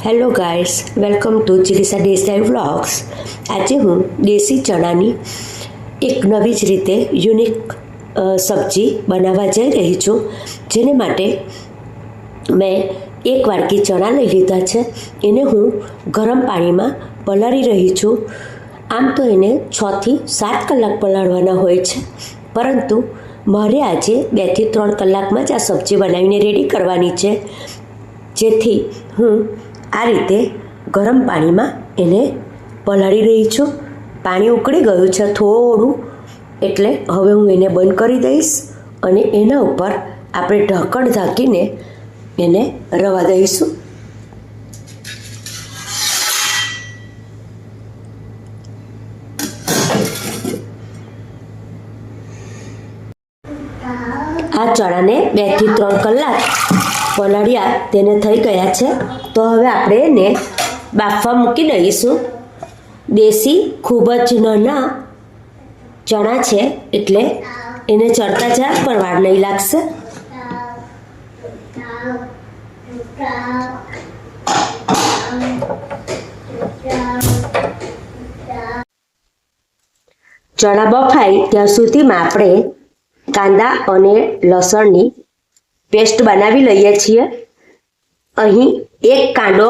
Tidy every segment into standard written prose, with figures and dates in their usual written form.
Hello guys, welcome to ચિકિત્સા day style vlogs. આજે હું દેશી ચણાની એક નવી જ રીતે યુનિક સબ્જી બનાવવા જઈ રહી છું. જેને માટે મેં એક વાડકી ચણા લઈ લીધા છે. એને હું ગરમ પાણીમાં પલાળી રહી છું. આમ તો એને 6 થી 7 કલાક પલાળવાના હોય છે, પરંતુ મારે આજે 2 થી 3 કલાકમાં જ આ સબ્જી બનાવીને રેડી કરવાની છે. જેથી હું આ રીતે ગરમ પાણીમાં એને પલાળી રહી છું. પાણી ઉકળી ગયું છે થોડું, એટલે હવે હું એને બંધ કરી દઈશ અને એના ઉપર આપણે ઢક્કણ ઢાંકીને એને રવા દઈશું. આ ચણાને 2 થી 3 કલાક પલાળ્યા તેને થઈ ગયા છે. તો હવે આપણે એને બાફવા મૂકી દઈશું. દેશી ખૂબ જ નાના ચણા છે, એટલે એને ચડતા જરાક પણ વાર નહીં લાગશે. ચણા બફાય ત્યાં સુધીમાં આપણે કાંદા અને લસણની પેસ્ટ બનાવી લઈએ છીએ. અહીં એક કાંદો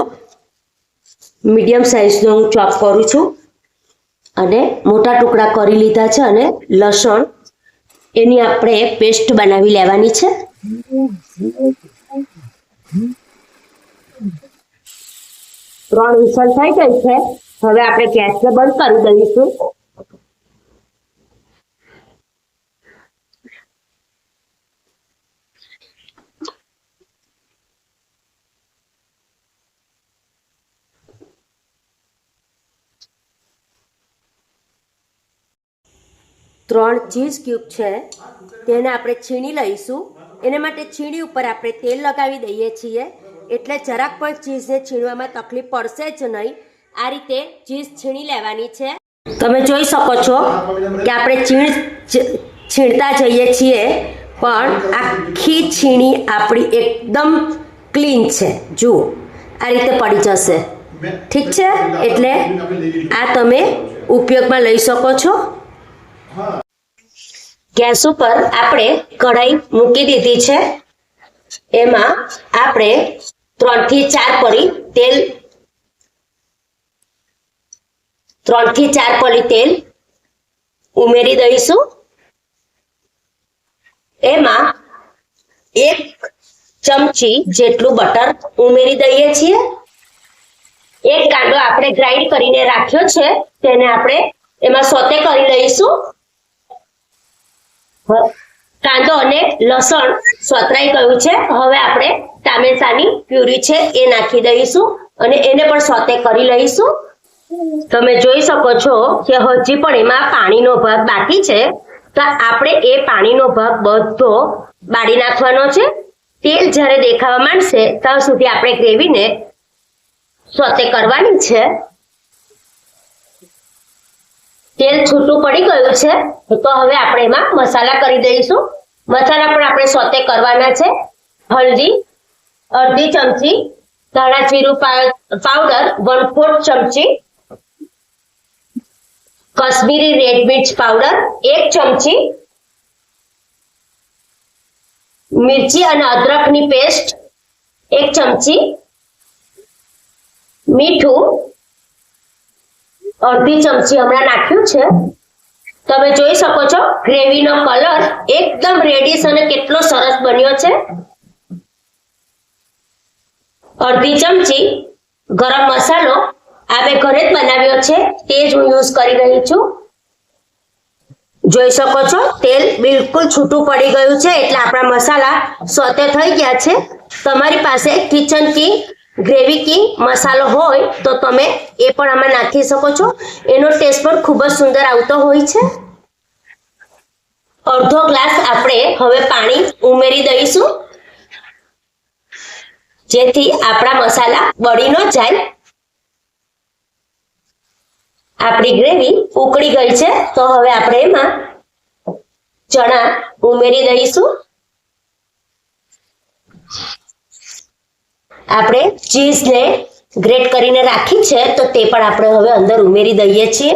મીડિયમ સાઇઝનો હું ચોપ કરું છું અને મોટા ટુકડા કરી લીધા છે, અને લસણ એની આપણે પેસ્ટ બનાવી લેવાની છે. ત્રણ વિસલ થઈ ગઈ છે. હવે આપણે ગેસને બંધ કરી દઈશું. ત્રણ ચીઝ ક્યુબ છે, તેને આપણે છીણી લઈશું. એના માટે છીણી ઉપર આપણે તેલ લગાવી દઈએ છીએ, એટલે જરાક પણ ચીઝને છીણવામાં તકલીફ પડશે જ નહીં. આ રીતે ચીઝ છીણી લેવાની છે. તમે જોઈ શકો છો કે આપણે છીણતા જઈએ છીએ, પણ આખી છીણી આપણી એકદમ ક્લીન છે. જુઓ, આ રીતે પડી જશે. ઠીક છે, એટલે આ તમે ઉપયોગમાં લઈ શકો છો. ગેસ ઉપર આપણે કઢાઈ મૂકી દીધી છે. એમાં આપણે 3 થી 4 પળી તેલ ઉમેરી દઈશું. એમાં 1 ચમચી જેટલું બટર ઉમેરી દઈએ છીએ. એક કાંદો આપણે ગ્રાઇન્ડ કરીને રાખ્યો છે, તેને આપણે એમાં સોતે કરી લઈશું. કાંદો અને લસણ સોતરાઈ ગયું છે. હવે આપણે ટામેટાની પ્યુરી છે એ નાખી દઈશું અને એને પણ સોતે કરી લઈશું. તમે જોઈ શકો છો કે હજી પણ એમાં પાણીનો ભાગ બાકી છે, તો આપણે એ પાણીનો ભાગ બધો બાળી નાખવાનો છે. તેલ જ્યારે દેખાવા માંડશે ત્યાં સુધી આપણે ગ્રેવીને સોતે કરવાની છે. તેલ છૂટું પડી ગયું છે, તો હવે આપણે એમાં મસાલા કરી દઈશું. મસાલા પણ આપણે સોતે કરવાના છે. હળદી અડધી ચમચી, ધાણા જીરું પાવડર 1/4 ચમચી, કશ્મીરી રેડ મિર્ચ પાવડર 1 ચમચી, મિર્ચી અને અદરકની પેસ્ટ 1 ચમચી, મીઠું અડધી ચમચી હમણાં નાખ્યું છે. તમે જોઈ શકો છો ગ્રેવીનો કલર એકદમ રેડિશ અને કેટલો સરસ બન્યો છે. અડધી ચમચી ગરમ મસાલો આ મેં ઘરે જ બનાવ્યો છે, તે જ હું યુઝ કરી રહી છું. જોઈ શકો છો તેલ બિલકુલ છૂટું પડી ગયું છે, એટલે આપણા મસાલા સોતે થઈ ગયા છે. તમારી પાસે કિચન કી ગ્રેવી કી મસાલો હોય તો તમે એ પણ આમાં નાખી શકો છો. એનો ટેસ્ટ પણ ખૂબ જ સુંદર આવતો હોય છે. અડધો ગ્લાસ આપણે હવે પાણી ઉમેરી દઈશું, જેથી આપણા મસાલા બળી ન જાય. આપણી ગ્રેવી ઉકળી ગઈ છે, તો હવે આપણે એમાં ચણા ઉમેરી દઈશું. આપણે ચીઝને ગ્રેટ કરીને રાખી છે તો તે પણ આપણે હવે અંદર ઉમેરી દઈએ છીએ.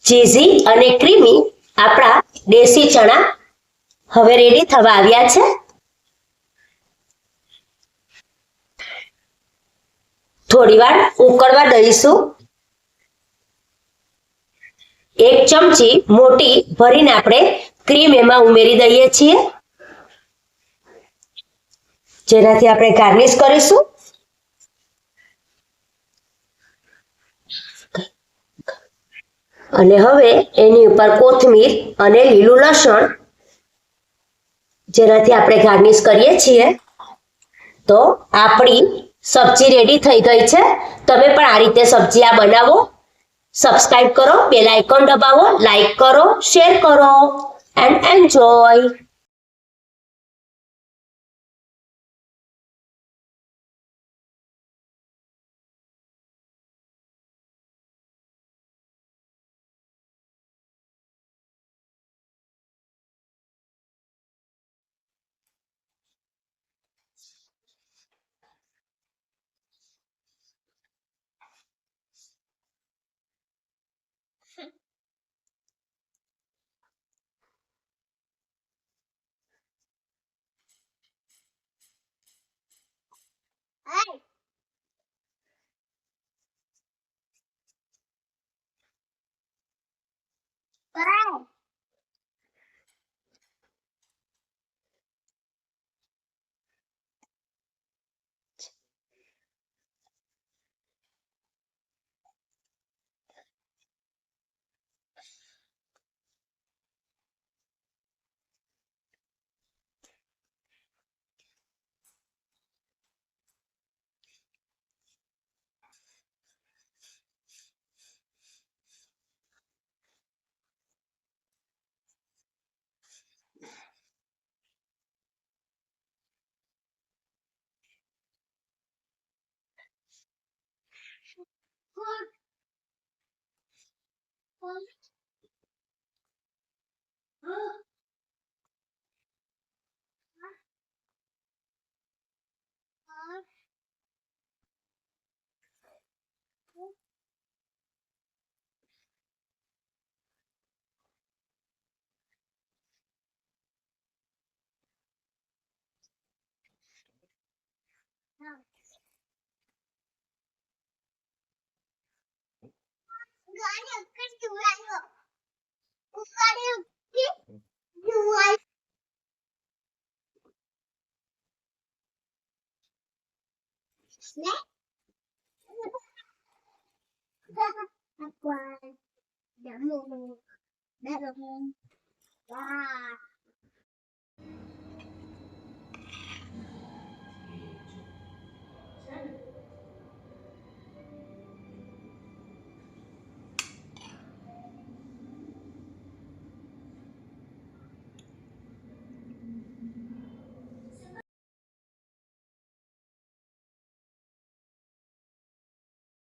ચીઝી અને ક્રીમી આપણા દેશી ચણા હવે રેડી થવા આવ્યા છે. થોડીવાર ઉકળવા દઈશું. 1 ચમચી મોટી ભરીને આપણે ક્રીમ એમાં ઉમેરી દઈએ છીએ, જેનાથી આપણે ગાર્નિશ કરીશું. અને હવે એની ઉપર કોથમીર અને લીલું લસણ, જેનાથી આપણે ગાર્નિશ કરીએ છીએ. તો આપણી સબ્જી રેડી થઈ ગઈ છે. તમે પણ આ રીતે સબ્જી આ બનાવો. સબસ્ક્રાઇબ કરો, બેલ આઇકોન દબાવો, લાઈક કરો, શેર કરો એન્ડ એન્જોય.